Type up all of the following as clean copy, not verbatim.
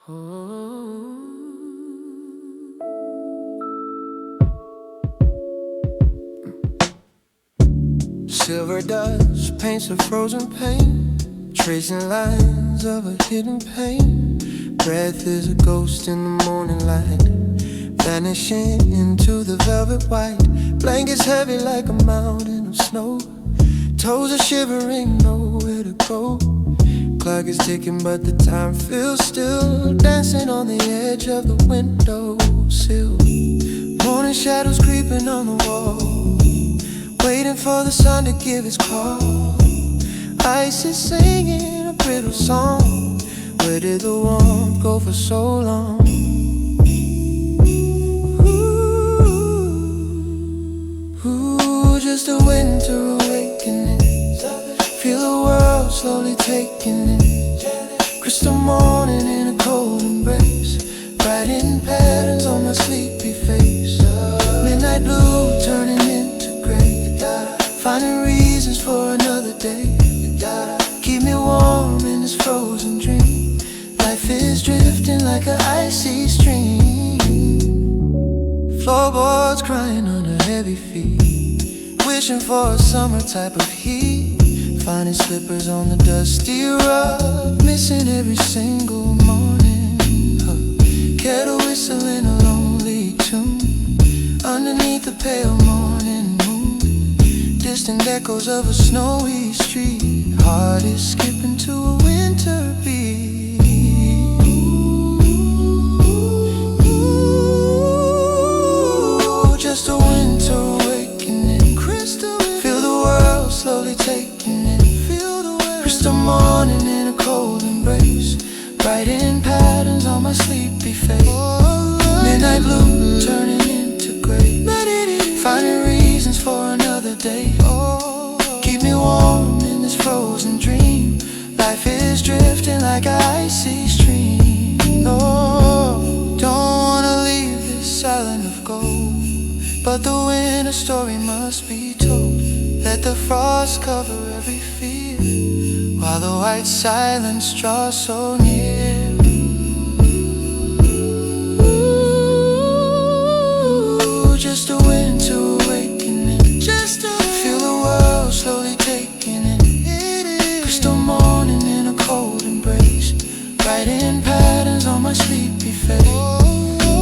Silver dust paints a frozen pain, tracing lines of a hidden pain. Breath is a ghost in the morning light, vanishing into the velvet white. Blankets heavy like a mountain of snow, toes are shivering, nowhere to go. Clock is ticking but the time feels still, dancing on the edge of the windowsill. Morning shadows creeping on the wall, waiting for the sun to give its call. Ice is singing a brittle song. Where did the warmth go for so long? Ooh, just a winter awakening. Feel the world slowly taking it. Crystal morning in a cold embrace, writing patterns on my sleepy face. Midnight blue turning into gray, finding reasons for another day. Keep me warm in this frozen dream. Life is drifting like an icy stream. Floorboards crying under heavy feet, wishing for a summer type of heat. Finding slippers on the dusty rug, missing every single morning. Kettle whistling a lonely tune underneath the pale morning moon. Distant echoes of a snowy street, heart is skipping to a winter beat. Ooh, just a winter awakening. Feel the world slowly taking it. Crystal morning in a cold embrace, writing patterns on my sleepy face. Midnight blue turning into gray, finding reasons for another day. Keep me warm in this frozen dream. Life is drifting like an icy stream. No, don't wanna leave this island of gold, but the winter story must be told. Let the frost cover every fear, while the white silence draws so near. Ooh, just a winter awakening. Feel the world slowly taking it. Crystal morning in a cold embrace, writing patterns on my sleepy face.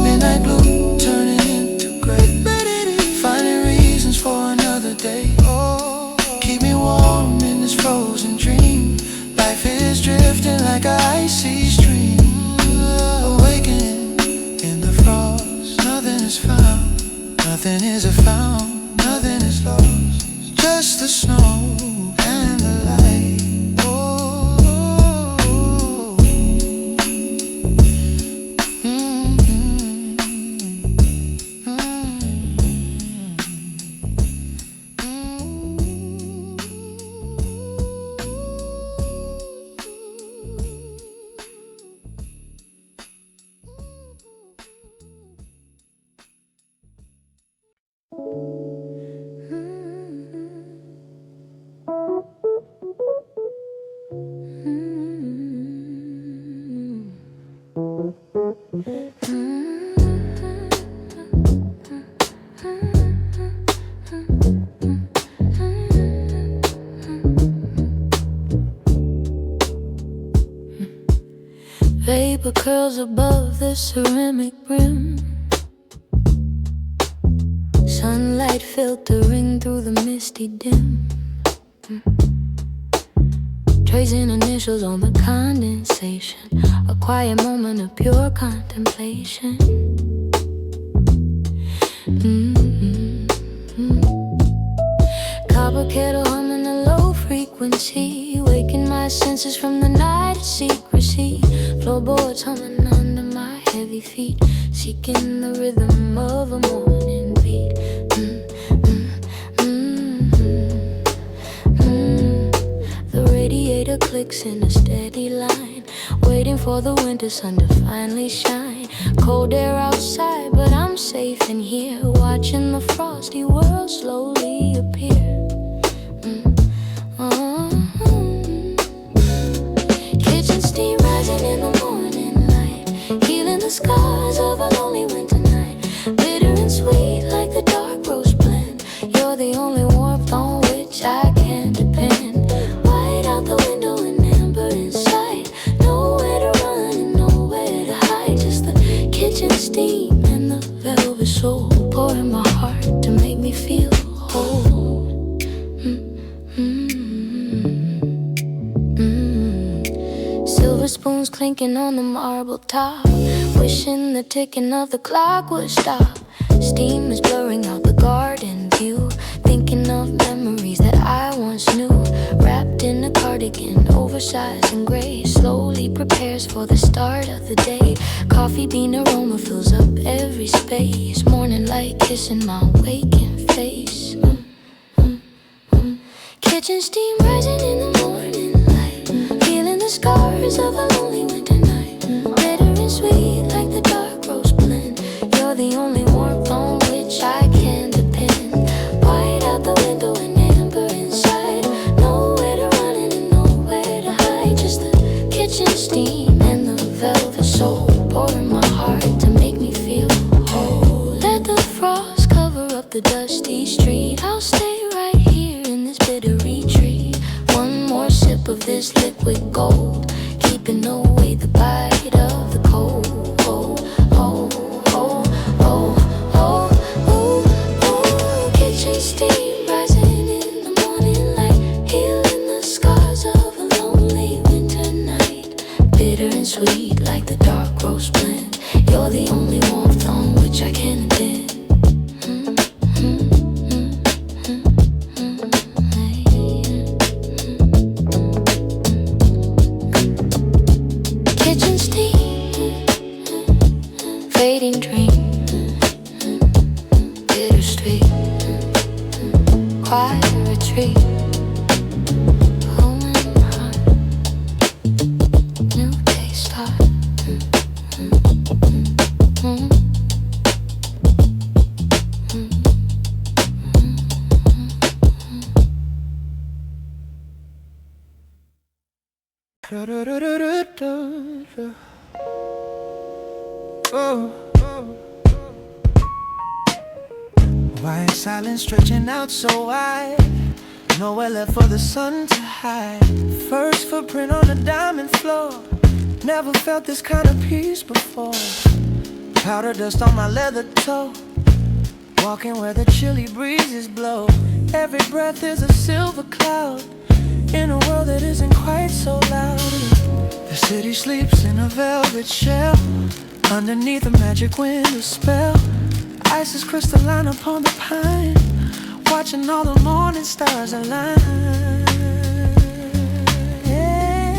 Midnight blue turning into gray, finding reasons for another day. Keep me warm in this frozen dream. Life is drifting like an icy stream. Awakening in the frost, nothing is found, nothing is found, nothing is lost. Just the snow and the light. Vapor curls above the ceramic brim, sunlight filtering through the misty dim, tracing initials on the condensation, a quiet moment of pure contemplation. Copper kettle humming a low frequency, waking my senses from the night of secrecy. Floorboards humming under my heavy feet, seeking the rhythm of a morning beat. The radiator clicks in a steady line, waiting for the winter sun to finally shine. Cold air outside, but I'm safe in here, watching the frosty world slowly appear. Kitchen steam rising in the morning light, scars of a lonely winter night, bitter and sweet like the dark rose blend. You're the only warmth on which I can depend. White out the window and amber inside. Nowhere to run and nowhere to hide. Just the kitchen steam and the velvet soul pouring my heart to make me feel whole. Silver spoons clinking on the marble top, wishing the ticking of the clock would stop. Steam is blurring out the garden view, thinking of memories that I once knew. Wrapped in a cardigan, oversized and gray, slowly prepares for the start of the day. Coffee bean aroma fills up every space, morning light kissing my waking face. Kitchen steam rising in the morning light, feeling the scars of a lonely winter night, bitter and sweet like the dark rose blend. You're the only warmth on which I can depend. White out the window and amber inside. Nowhere to run and nowhere to hide. Just the kitchen steam and the velvet soul pouring my heart to make me feel whole. Let the frost cover up the dusty street. I'll stay right here in this bitter retreat. One more sip of this liquid gold, keeping away the bite of the cold. Kitchen steam rising in the morning light, healing the scars of a lonely winter night. Bitter and sweet like the dark rose blend. You're the only warmth on which I can depend. Kitchen steam, fading dream, bittersweet, quiet retreat. Home in my heart, new day start. White silence stretching out so wide, nowhere left for the sun to hide. First footprint on the diamond floor, never felt this kind of peace before. Powder dust on my leather toe, walking where the chilly breezes blow. Every breath is a silver cloud, in a world that isn't quite so loud. The city sleeps in a velvet shell, underneath a magic window spell. Ice is crystalline upon the pine, watching all the morning stars align. Yeah.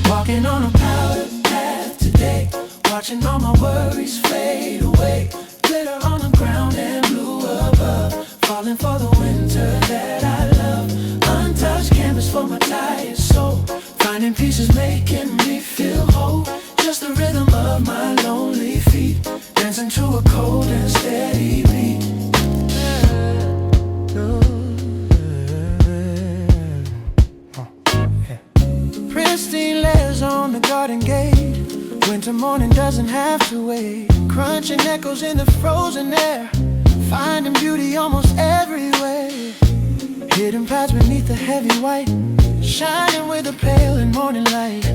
Walking on a powder path today, watching all my worries fade away. Glitter on the ground and blue above, falling for the winter that I love. Untouched canvas for my tired soul, finding pieces making me feel whole. Just the rhythm of my lonely feet, dancing to a cold and steady beat. Pristine layers on the garden gate, winter morning doesn't have to wait. Crunching echoes in the frozen air, finding beauty almost everywhere. Hidden paths beneath the heavy white, shining with the pale and morning light.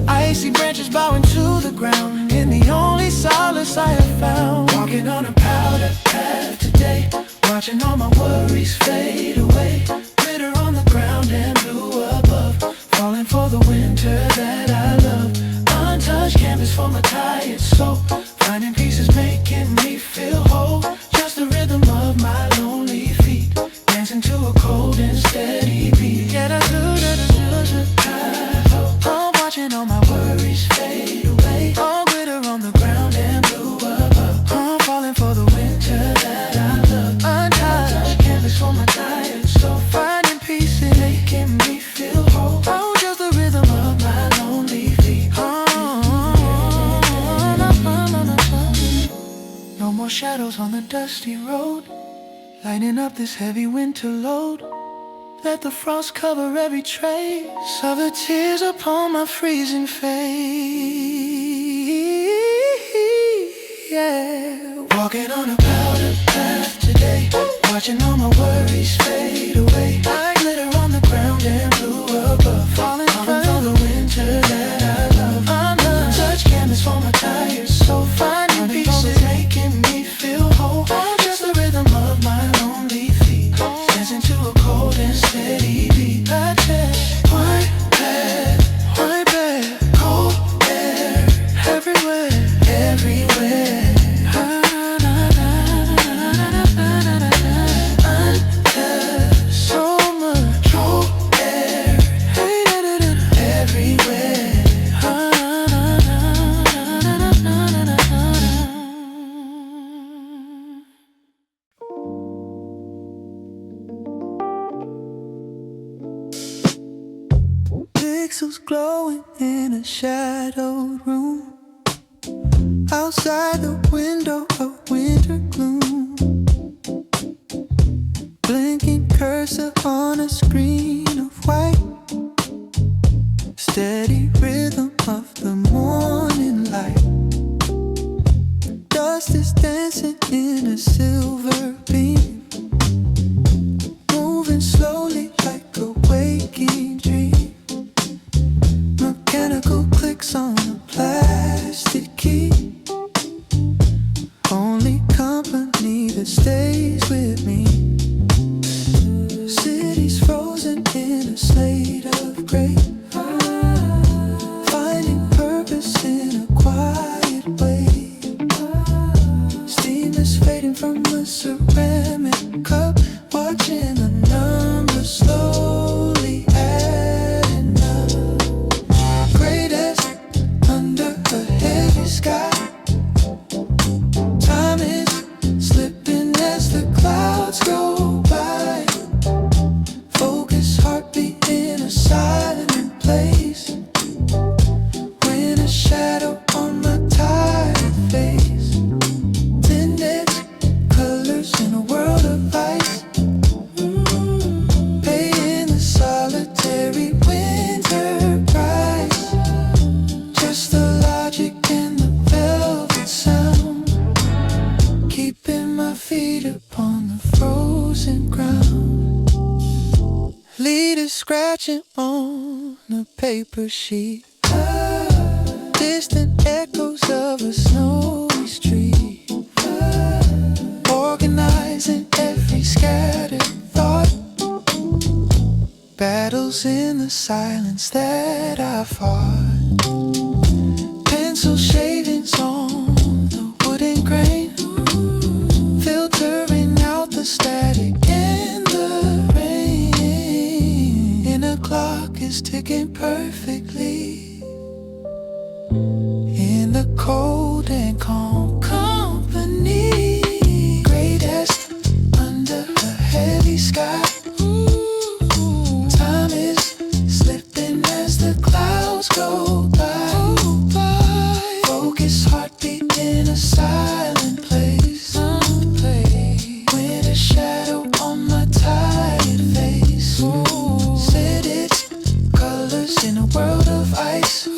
Icy branches bowing to the ground, in the only solace I have found. Walking on a powder path today, watching all my worries fade away. Glitter on the ground and blue above, falling for the winter that I love. Untouched canvas for my tired soul, finding pieces making me feel whole. Just the rhythm of my lonely feet, dancing to a cold and steady beat. I'm watching all my worries fade away. All glitter on the ground and blue above, I'm falling for the winter that I love. Untouched canvas for my tired soul, finding pieces making me feel whole. Oh, just the rhythm of my lonely feet. No more shadows on the dusty road, lighting up this heavy winter load. Let the frost cover every trace of the tears upon my freezing face. Walking on a powder path today, watching all my worries fade away. Like glitter on the ground and blue above, falling from the winter that I love. Touch canvas for my tires, so finding pieces making me feel whole. Just the rhythm of my lonely feet, dancing to a cold and steady beat. White bed, cold air everywhere, everywhere. Pixels glowing in a shadowed room. Outside the window, a winter gloom. Blinking cursor on a screen of white. Steady rhythm of the morning light. Dust is dancing in a silver beam, moving slowly like a waking dream. Mechanical clicks on a plastic key. Only company that stays with me. City's frozen in a slate of gray, finding purpose in a quiet way. Steam is fading from a ceramic cup, watching the numbers slowly adding up. Gray desk under a heavy sky. Time is slipping as the clouds go by. Focus, heartbeat in a silent place. When a shadow on my tired face. Tinted colors in a world of ice. Paying the solitary winter price. Just the logic and the velvet sound, keeping my feet upon the frozen ground. Leaders scratching on a paper sheet. Distant echoes of a snowy street. Organizing every scattered thought. Battles in the silence that I fought. Pencil shavings on the wooden grain, filtering out the static and the rain. Inner clock is ticking perfectly in the cold and calm company. Gray desk under a heavy sky. Time is slipping as the clouds go by. Focus, heartbeat in a silent place. When a shadow on my tired face. Said it's colors in a world of ice.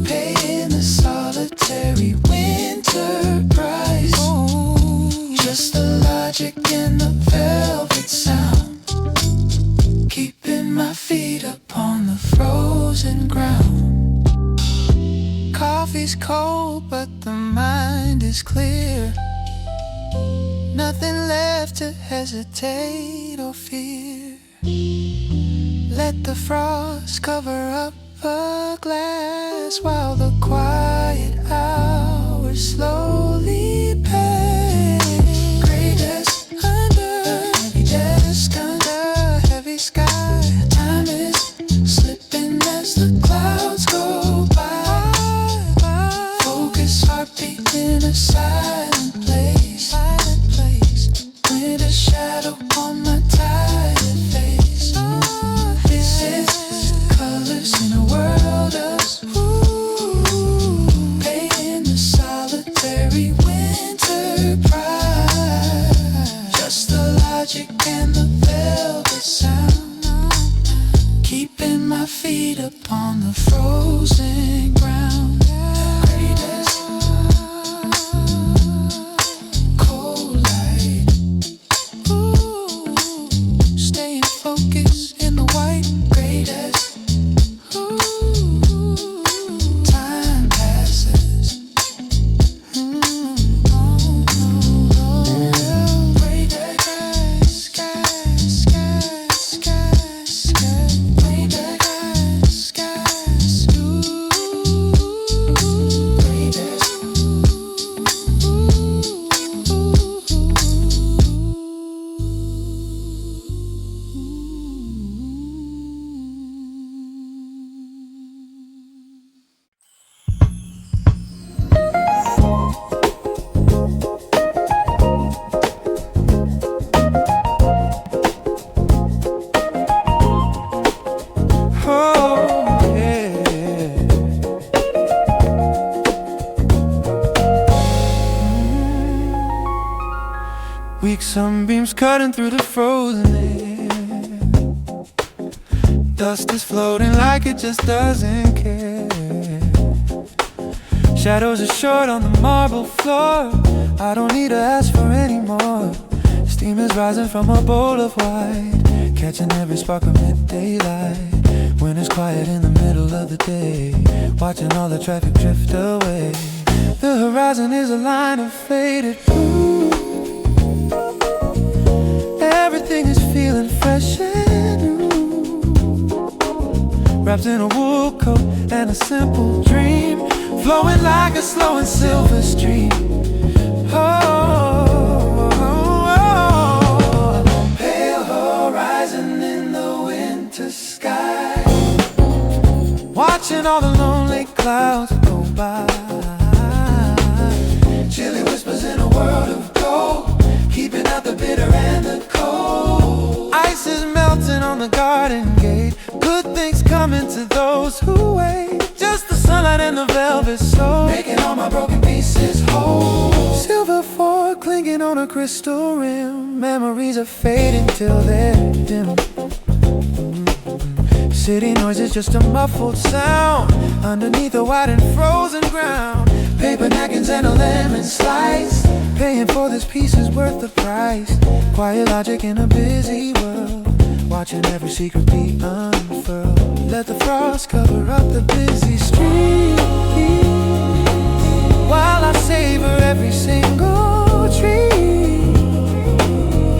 Paying the solitary winter price. Just the logic and the velvet sound, keeping my feet upon the frozen ground. Coffee's cold, but the mind is clear. Nothing left to hesitate or fear. Let the frost cover up a glass while the quiet hours slowly pass. Gray desk under heavy desk under heavy sky. Time is slipping as the clouds go by. Focus, heartbeat in a silent place. With a shadow on my tired face. This is colors in a world of paying the solitary Weak sunbeams cutting through the frozen air. Dust is floating like it just doesn't care. Shadows are short on the marble floor. I don't need to ask for any more. Steam is rising from a bowl of white, catching every spark of midday light. When it's quiet in the middle of the day, watching all the traffic drift away. The horizon is a line of faded blue. Everything is feeling fresh and new, wrapped in a wool coat and a simple dream, flowing like a slow and silver stream. Pale horizon in the winter sky, watching all the lonely clouds go by. Chilly whispers in a world of gold, keeping out the bitter and the cold. Ice is melting on the garden gate, good things coming to those who wait. Just the sunlight and the velvet soul, making all my broken pieces whole. Silver fork clinging on a crystal rim, memories are fading till they're dim. City noise is just a muffled sound underneath the white and frozen ground. Paper napkins and a lemon slice, paying for this piece is worth the price. Quiet logic in a busy world, watching every secret be unfurled. Let the frost cover up the busy street, while I savor every single tree.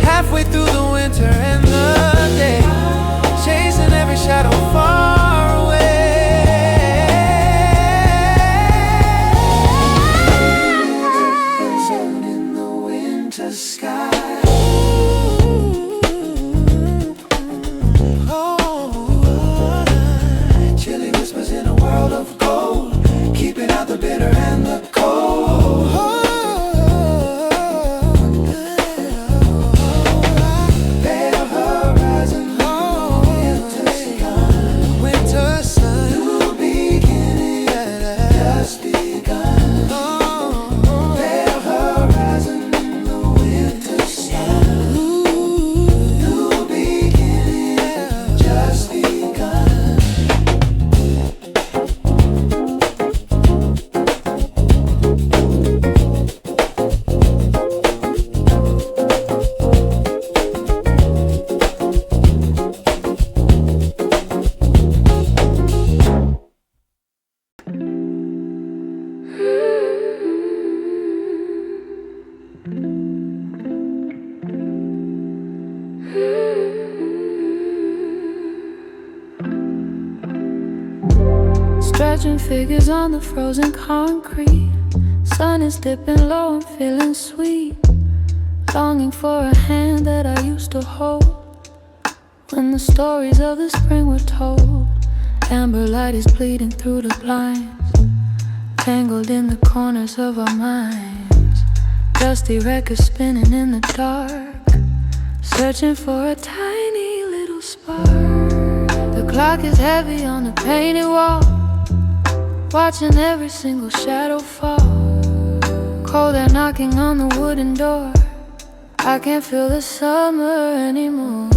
Halfway through the winter and the day, chasing every shadow far away. Sun in the winter sky. Chilly whispers in a world of gold, keeping out the bitter and the cold. Pale horizon, winter sun, new beginning, just begun. Pale horizon in the winter sun, new beginning, just begun. Stretching figures on the frozen concrete. Sun is dipping low, I'm feeling sweet. Longing for a hand that I used to hold when the stories of the spring were told. Amber light is bleeding through the blinds, tangled in the corners of our minds. Dusty records spinning in the dark, searching for a tiny little spark. The clock is heavy on the painted wall, watching every single shadow fall. Cold air knocking on the wooden door, I can't feel the summer anymore.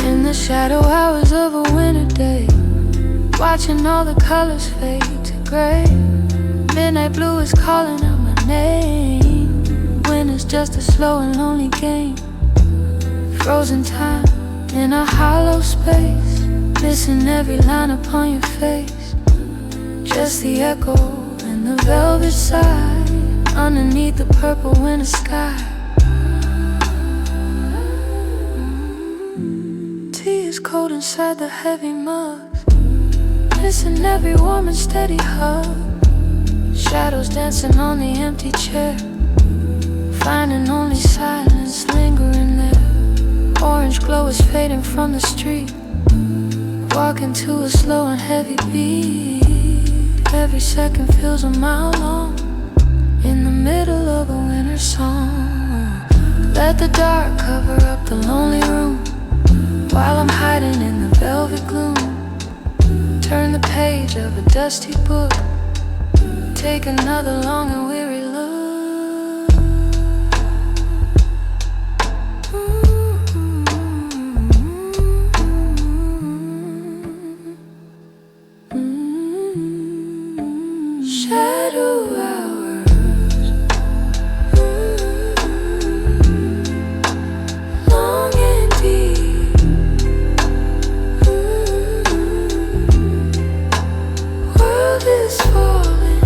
In the shadow hours of a winter day, watching all the colors fade to gray. Midnight blue is calling out my name. Winter's just a slow and lonely game. Frozen time in a hollow space, missing every line upon your face. Just the echo and the velvet sigh underneath the purple winter sky. Tea is cold inside the heavy mugs, missing every warm and steady hug. Shadows dancing on the empty chair, finding only silence lingering there. Orange glow is fading from the street, walking to a slow and heavy beat. Every second feels a mile long, in the middle of a winter song. Let the dark cover up the lonely room, while I'm hiding in the velvet gloom. Turn the page of a dusty book, take another long and weary look. Shadow hours, long and deep. World is falling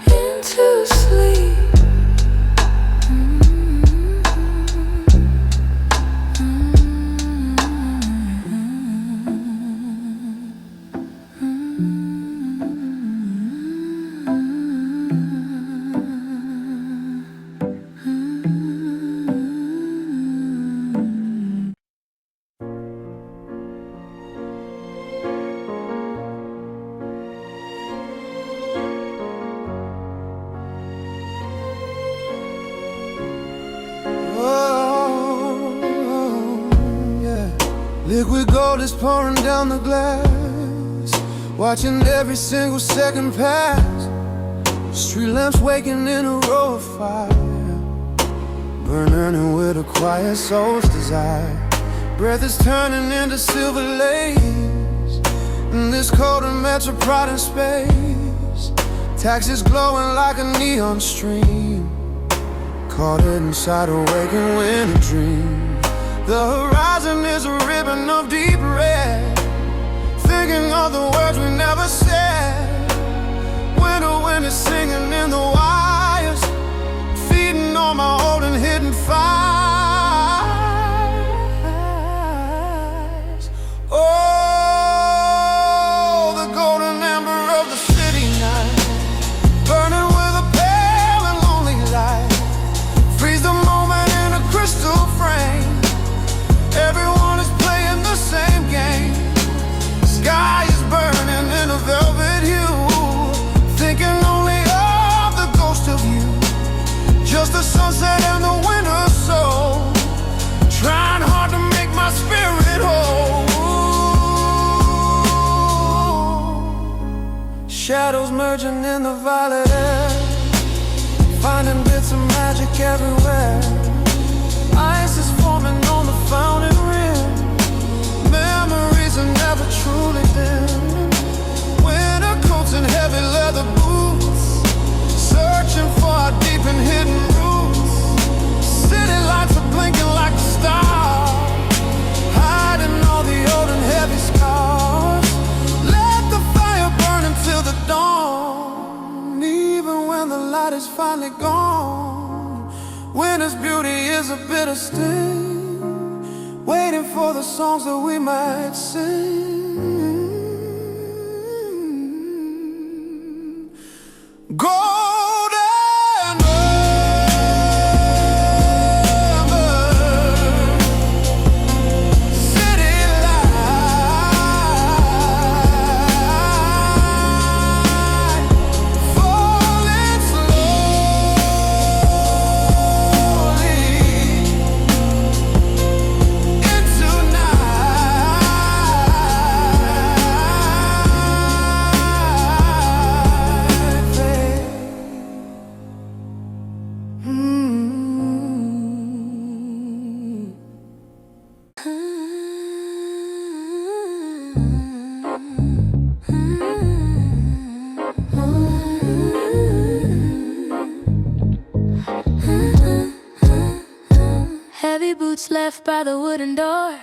into sleep. Liquid gold is pouring down the glass, watching every single second pass. Street lamps waking in a row of fire, burning with a quiet soul's desire. Breath is turning into silver lace, in this cold and metro pride in space. Taxis glowing like a neon stream, caught inside a waking winter dream. The horizon is a ribbon of deep red, thinking of the words we never said. Winter wind is singing in the wires, feeding on my old and hidden fires. Oh, the golden amber of the city night, burning with a pale and lonely light. Freeze the moment in a crystal frame, everyone is playing the same game. Sky is burning in a velvet hue, thinking only of the ghost of you. Just the sunset and the winter soul, trying hard to make my spirit whole. Shadows merging in the violet air, finding bits of magic everywhere. Ice is forming on the fountain rim, memories are never truly dim. Winter coats and heavy leather boots, searching for our deep and hidden roots. City lights are blinking like the stars, hiding all the old and heavy scars. Let the fire burn until the dawn, even when the light is finally gone. Winter's beauty is a bitter sting, waiting for the songs that we might sing. Golden amber, city light, falling slowly into night fade. Heavy boots left by the wooden door,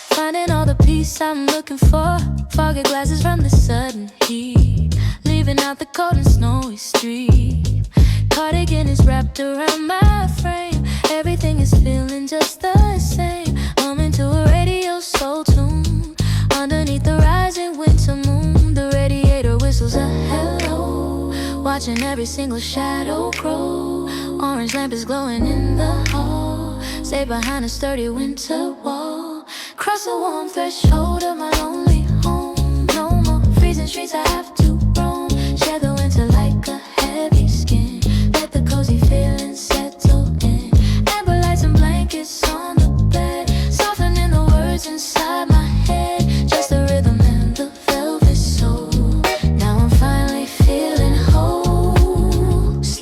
finding all the peace I'm looking for. Foggy glasses from the sudden heat, leaving out the cold and snowy street. Cardigan is wrapped around my frame, everything is feeling just the same. Humming to a radio soul tune, underneath the rising winter moon. The radiator whistles a hello, watching every single shadow grow. Orange lamp is glowing in the hall, stay behind a sturdy winter wall. Cross the warm threshold of my lonely home, no more freezing streets I have to roam. Share the winter like a heavy skin, let the cozy feeling settle in. Amber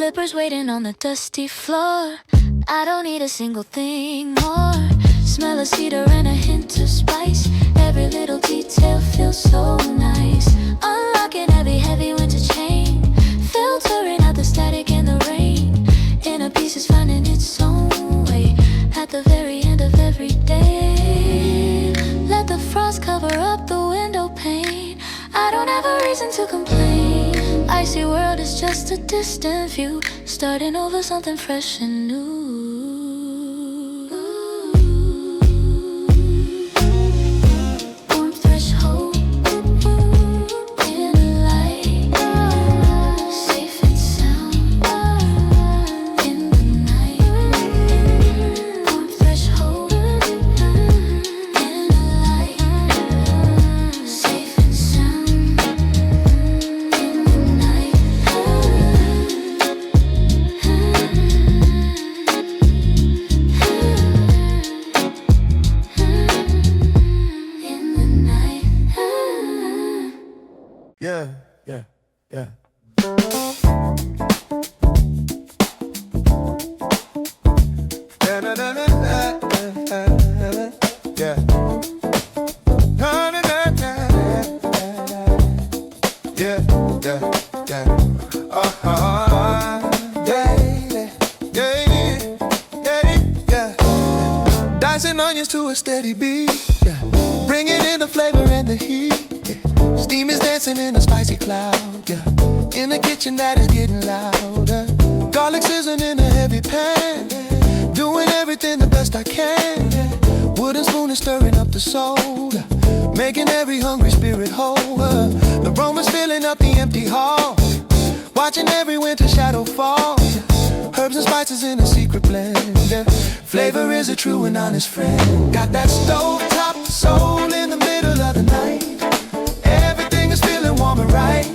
slippers waiting on the dusty floor. I don't need a single thing more. Smell of cedar and a hint of spice. Every little detail feels so nice. Unlocking heavy winter chain. Filtering out the static and the rain. Inner peace is finding its own way. At the very end of every day. Let the frost cover up the window pane. I don't have a reason to complain. Icy world is just a distant view. Starting over something fresh and new. Warm threshold in the light. Safe and sound in the night. Warm threshold in the light. Safe and sound in the night. In the night. Yeah, yeah, yeah. Yeah. Yeah, yeah, yeah. Yeah. Dicing onions to a steady beat. Yeah. Bringing in the flavor and the heat. Yeah. Steam is dancing in a spicy cloud. Yeah. In the kitchen that is getting louder. Garlic sizzling in a heavy pan. Doing everything the best I can. Wooden spoon is stirring up the soda, making every hungry spirit whole. The aroma's filling up the empty hall. Watching every winter shadow fall. Herbs and spices in a secret blend. Flavor is a true and honest friend. Got that stovetop soul in the middle of the night. Everything is feeling warm and right.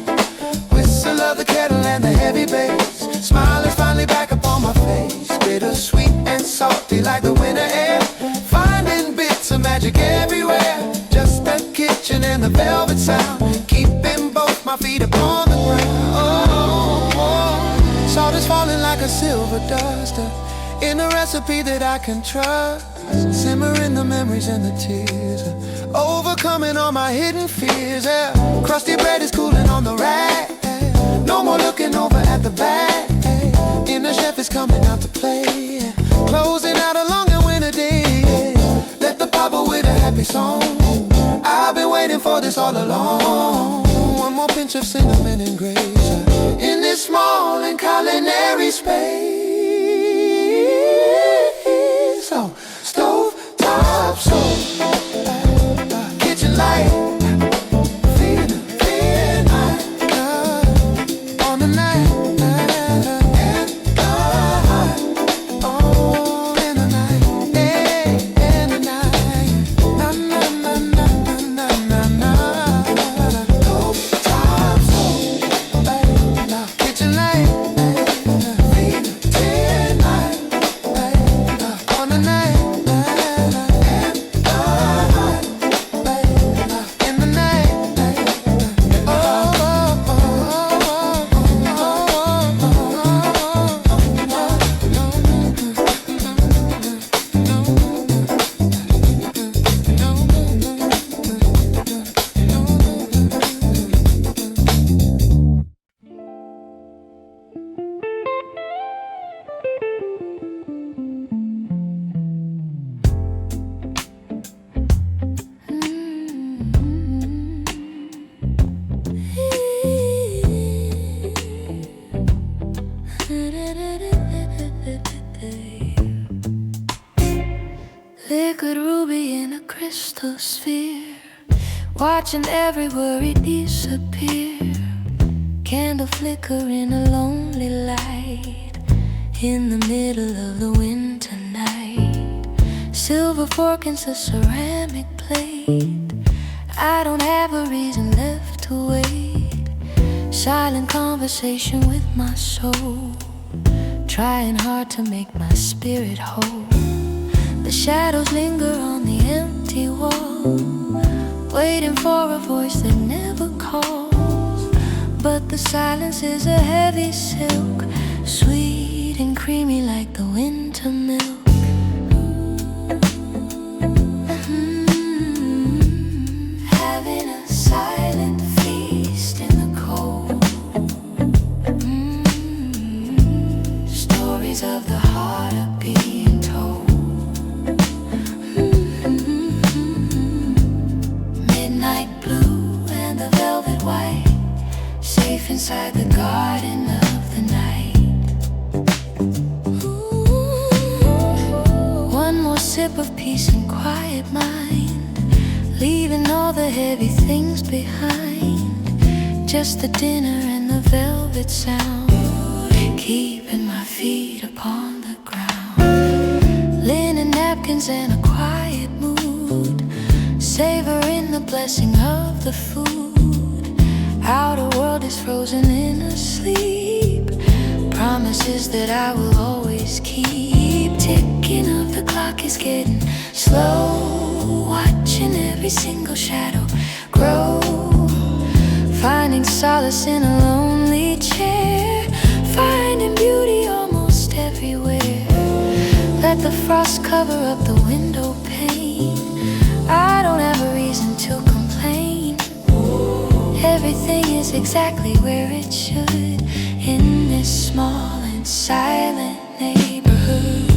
Whistle of the kettle and the heavy bass. Smile is finally back upon my face. Bittersweet and salty like the winter air. Finding bits of magic everywhere. Just the kitchen and the velvet sound. Keeping both my feet upon the ground. Oh, salt is falling like a silver duster. In a recipe that I can trust. Simmering the memories and the tears. Overcoming all my hidden fears. Yeah. Crusty bread is cooling on the rack. No more looking over at the back. Inner chef is coming out to play. Closing out a long and winter day. Let the papa with a happy song. I've been waiting for this all along. One more pinch of cinnamon and grace. In this small and culinary space. So, stove, top, so kitchen light. Liquid ruby in a crystal sphere, watching every worry disappear. Candle flicker in a lonely light, in the middle of the winter night. Silver fork into ceramic plate. I don't have a reason left to wait. Silent conversation with my soul, trying hard to make my spirit whole. The shadows linger on the empty wall, waiting for a voice that never calls. But the silence is a heavy silk, sweet and creamy like the winter milk. Having a silent feast in the cold. Stories of the heart are being told. Midnight blue and the velvet white, safe inside the garden of the night. One more sip of peace and quiet mind, leaving all the heavy things behind. Just the dinner and the velvet sound, keeping my feet upon the ground. Linen napkins and a quiet mood, savoring the blessing of the food. Outer world is frozen in a sleep, promises that I will always keep. Ticking of the clock is getting slow, watching every single shadow grow. Finding solace in a lonely chair, finding beauty almost everywhere. Let the frost cover up the window pane, I don't have a reason to complain. Everything is exactly where it should in this small and silent neighborhood.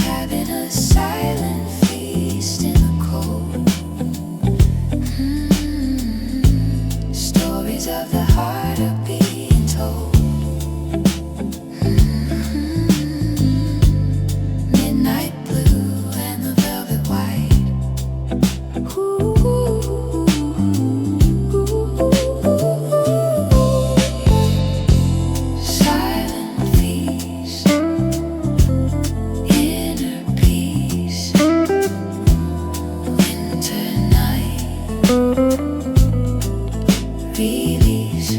Having a silent feast in the cold. Stories of the heart are being told. Midnight blue and the velvet white. Silent feast, inner peace, winter night, release.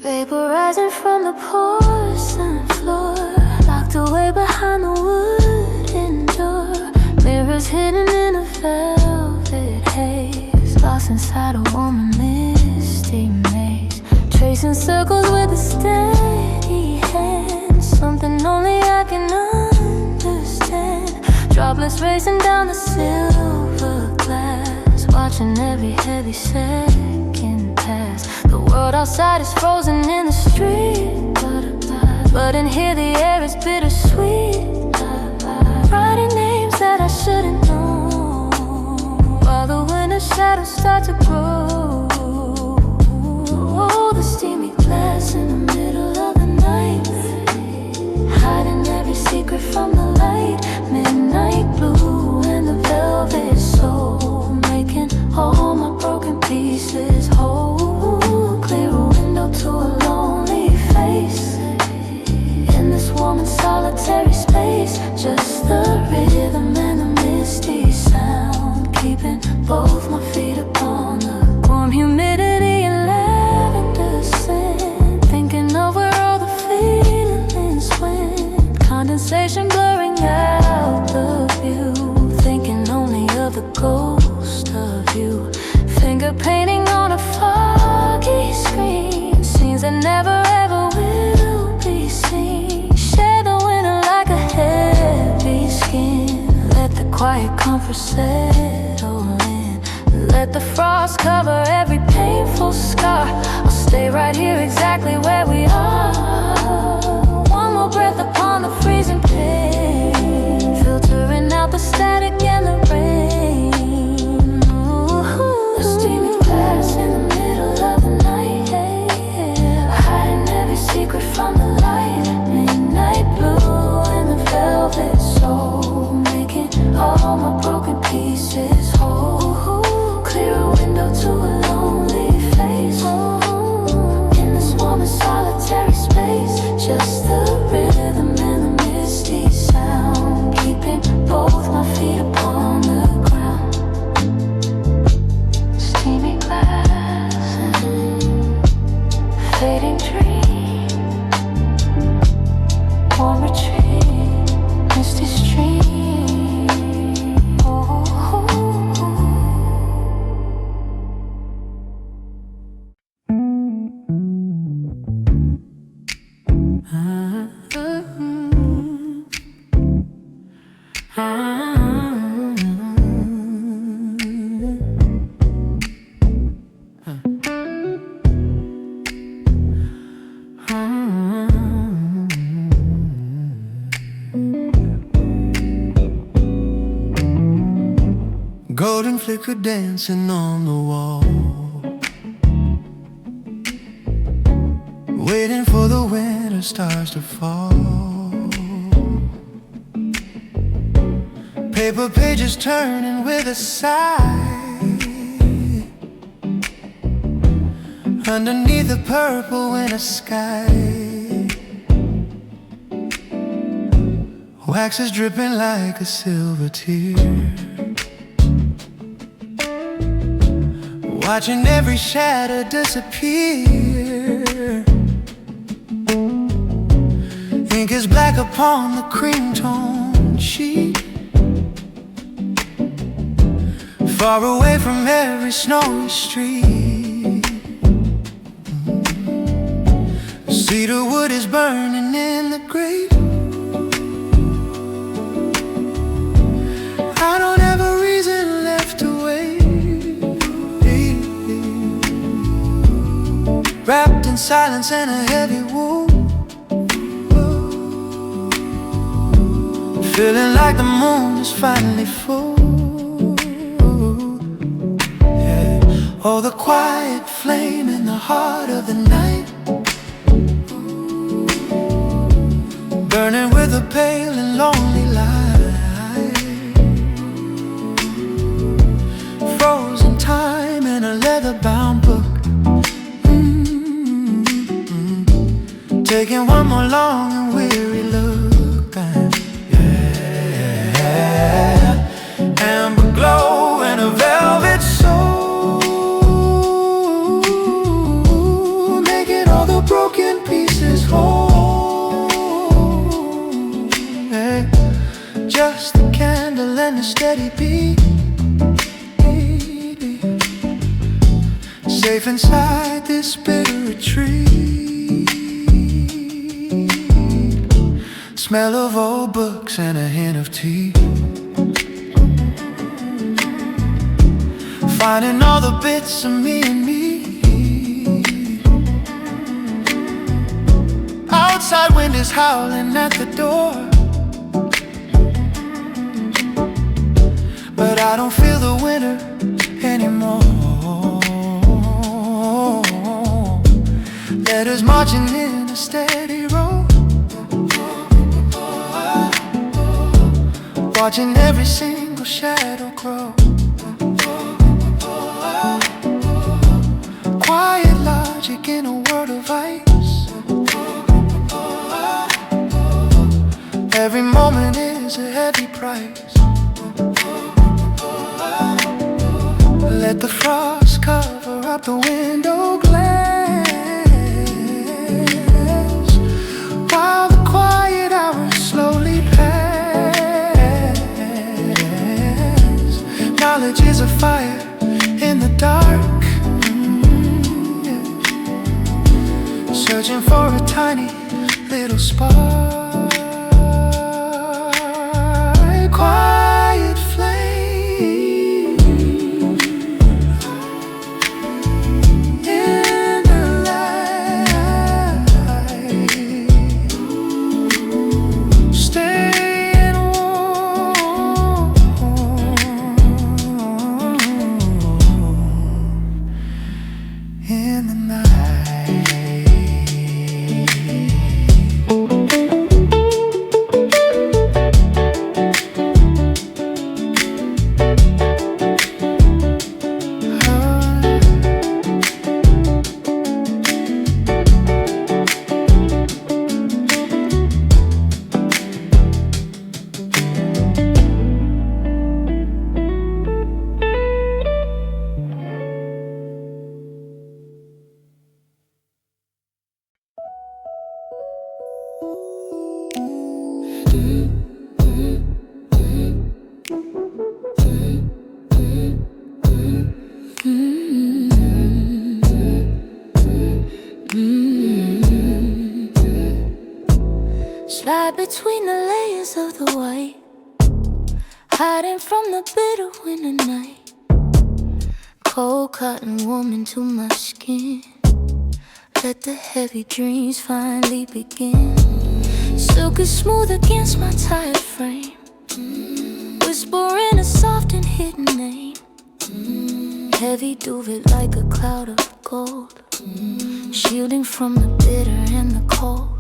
Vaporizing from the porcelain floor, locked away behind the wooden door. Mirrors hidden in a velvet haze, lost inside a warm and misty maze. Tracing circles with a steady hand, something only I can understand. Droplets racing down the silver glass, watching every heavy second pass. The world outside is frozen in the street, but in here the air is bittersweet. Writing names that I shouldn't know, while the winter shadows start to grow. Oh, the steamy glass in the middle of the night, hiding every secret from the light. Midnight blue and the velvet soul, making all my broken pieces whole. Clear a window to a lonely face, in this warm and solitary space. Just the rhythm and the misty sound, keeping both my feet upon the warm humidity and lavender scent. Thinking of where all the feelings went, condensation blurring out the view. Thinking only of the ghost of you, finger painting on a foggy screen, scenes that never ever will be seen. Share the winter like a heavy skin, let the quiet comfort settle in. cross, cover every painful scar. I'll stay right here exactly where we are. One more breath upon the freezing pain, filtering out the static and the rain. Ooh, a steamy glass in the middle of the night, hiding every secret from the light. Midnight blue and the velvet soul, making all my broken pieces whole. Clear a window to a lonely face, in this warm and solitary space. Just the rhythm and the misty sound, keeping both my feet upon the ground. Steamy glass, fading dream, warm retreat, misty stream. Oh. Golden flicker dancing on the wall, waiting for the winter stars to fall. Paper pages turning with a sigh, underneath the purple winter sky. Wax is dripping like a silver tear, watching every shadow disappear. Ink is black upon the cream tone sheet, far away from every snowy street. Cedar wood is burning in the grate. I don't have a reason left to wait. Wrapped in silence and a heavy wound, feeling like the moon is finally full. Yeah. Oh, the quiet flame in the heart of the night, burning with a pale and lonely light. Frozen time in a leather-bound book, taking one more long and weary look back. Yeah, amber glow and a velvet soul, making all the broken pieces whole. Yeah, just the candle and a steady beat, safe inside this bitter retreat. Smell of old books and a hint of tea, finding all the bits of me and me. Outside wind is howling at the door, but I don't feel the winter anymore. Letters marching in a steady row, watching every single shadow grow. Quiet logic in a world of ice, every moment is a heavy price. Let the frost cover up the window glass, while the quiet hours slowly pass. Knowledge is a fire in the dark, searching for a tiny little spark. Quiet flame, Hide between the layers of the white, hiding from the bitter winter night. Cold cotton warm into my skin. Let the heavy dreams finally begin. Silky smooth against my tired frame, whispering a soft and hidden name. Heavy duvet like a cloud of gold, shielding from the bitter and the cold.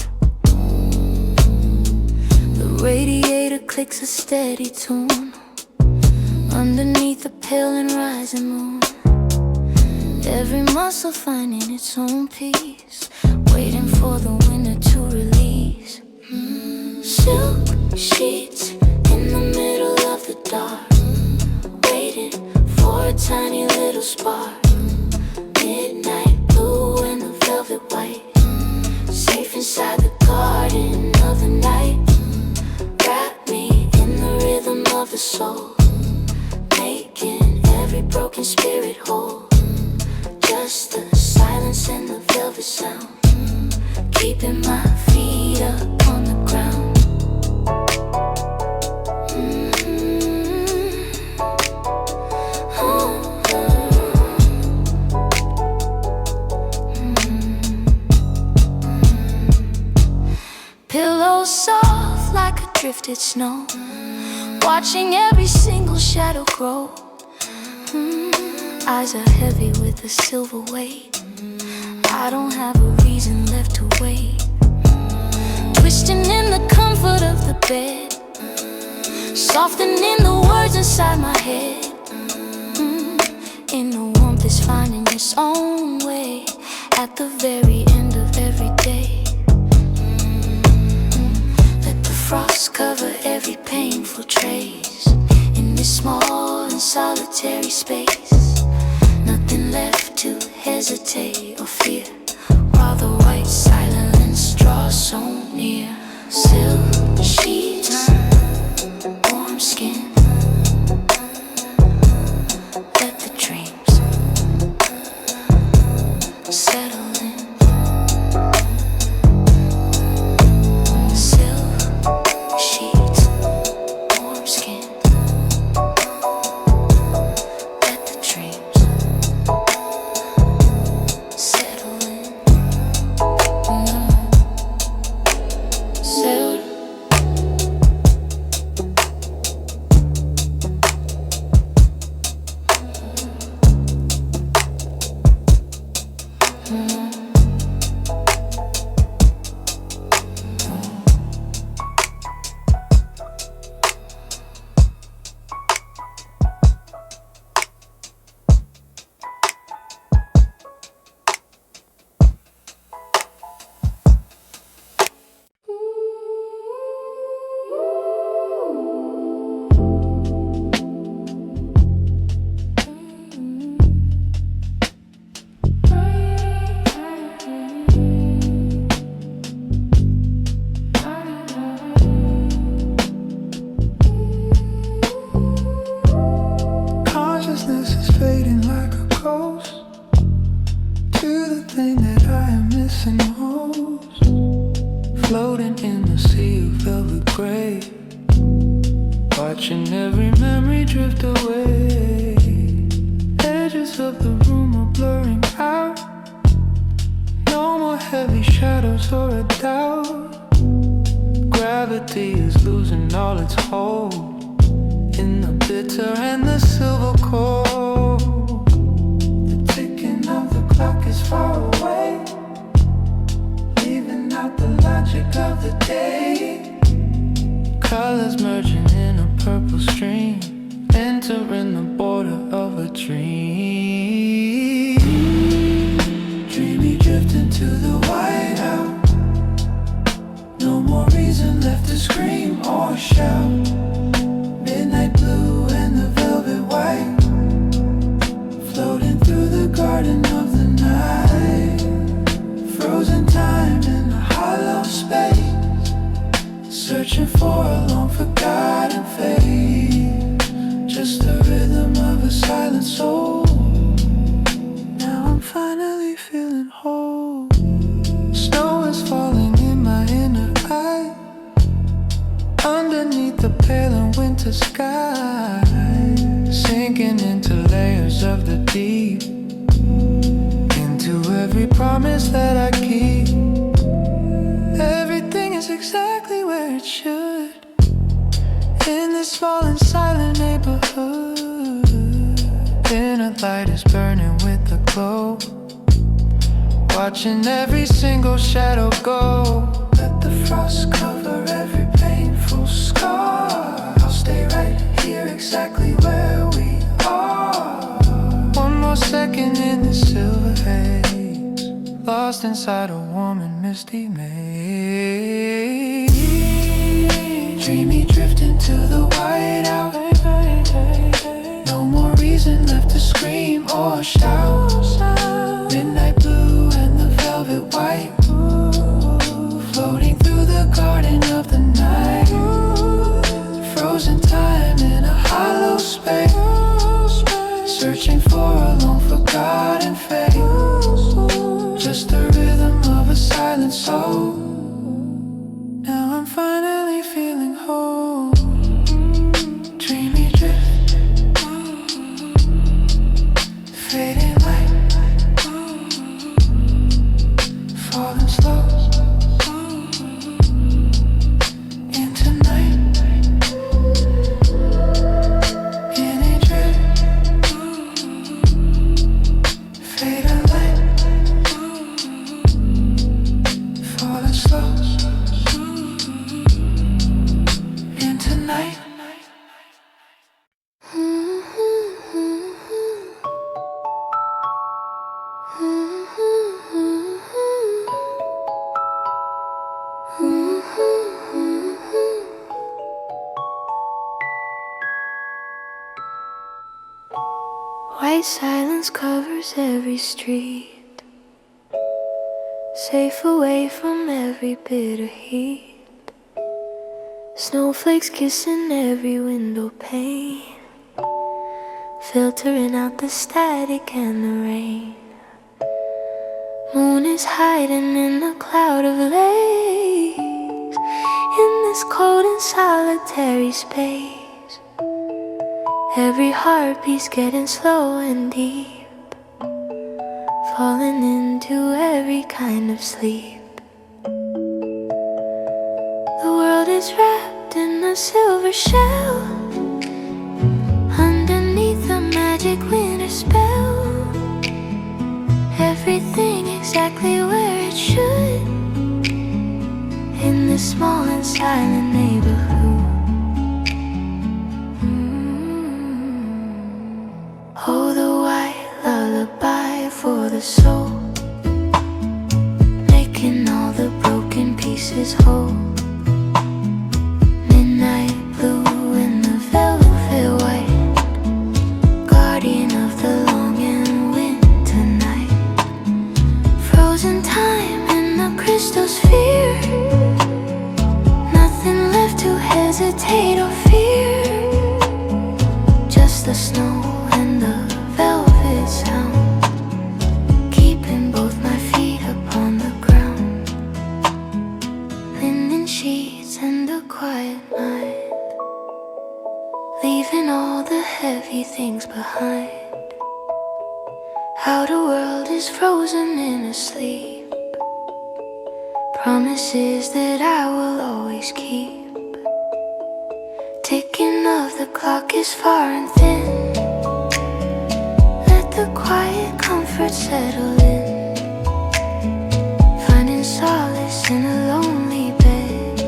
The radiator clicks a steady tune underneath the pale and rising moon. Every muscle finding its own peace, waiting for the winter to release. Silk sheets in the middle of the dark, waiting for a tiny little spark. Midnight blue and the velvet white, safe inside the garden of the night. Wrap me in the rhythm of the soul, making every broken spirit whole. Just the silence and the velvet sound, keeping my feet up on the ground. Pillows soft like a drifted snow, watching every single shadow grow. Eyes are heavy with a silver weight. I don't have a reason left to wait. Twisting in the comfort of the bed, softening the words inside my head. In the warmth is finding its own way at the very end of every day. Let the frost cover every painful trace in this small and solitary space. Nothing left to hesitate or fear, while the white silence draws so near. Silk sheets, warm skin, let the dreams settle in. Silk sheets, warm skin, let the dreams settle in. Settle. Consciousness is fading like a ghost to the thing that I am missing most. Floating in the sea of velvet gray, watching every memory drift away. Edges of the room are blurring out, no more heavy shadows or a doubt. Gravity is losing all its hold in the bitter and the silver cold. The ticking of the clock is far away, leaving out the logic of the day. Colors merging in a purple stream, entering the border of a dream. Dreamy drift into the whiteout, no more reason left to scream or shout. Midnight blue and the velvet white, floating through the garden of the night. Frozen time in a hollow space, searching for a long forgotten fate. Just the rhythm of a silent soul. Now I'm finally feeling whole. Snow is falling in my inner eye, the sky, sinking into layers of the deep, into every promise that I keep. Everything is exactly where it should, in this small and silent neighborhood. Inner light is burning with the glow, watching every single shadow go. Let the frost cover every painful scar. I'll stay right here exactly where we are. One more second in the silver haze, lost inside a warm and misty maze. Dreamy drift into the whiteout. No more reason left to scream or shout. Midnight blue and the velvet white, floating through the garden of the night. Frozen time in a hollow space, searching for a long forgotten face. Just the rhythm of a silent soul. Now I'm finally feeling whole. Dreamy drift, fading light, falling slow into night. In a drift, fading light, falling slow into night. White silence covers every street, safe away from every bitter heat. Snowflakes kissing every window pane, filtering out the static and the rain. Moon is hiding in a cloud of lace, in this cold and solitary space. Every heartbeat's getting slow and deep, falling into every kind of sleep. The world is wrapped in a silver shell, underneath a magic winter spell. Everything exactly where it should, in this small and silent neighborhood. Oh, the white lullaby for the soul, making all the broken pieces whole. Midnight blue and the velvet white, guardian of the long and winter night. Frozen time in the crystal sphere, nothing left to hesitate or fear. Just the snow and the velvet sound, keeping both my feet upon the ground. Linen sheets and a quiet mind, leaving all the heavy things behind. Outer world is frozen in a sleep, promises that I will always keep. Ticking of the clock is far and thin, let the quiet comfort settle in. Finding solace in a lonely bed,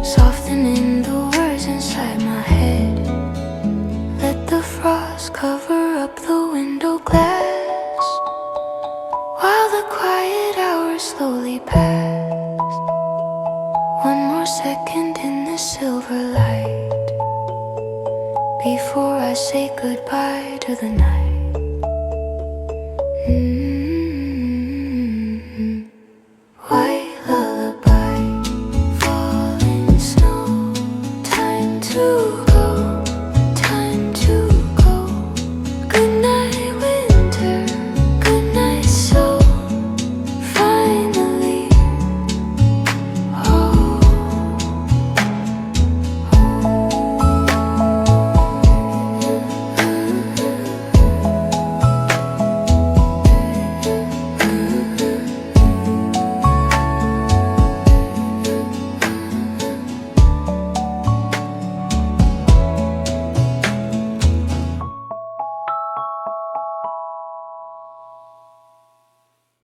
softening the words inside my head. Let the frost cover up the window glass, while the quiet hours slowly pass. One more second in the silver light, before I say goodbye to the night.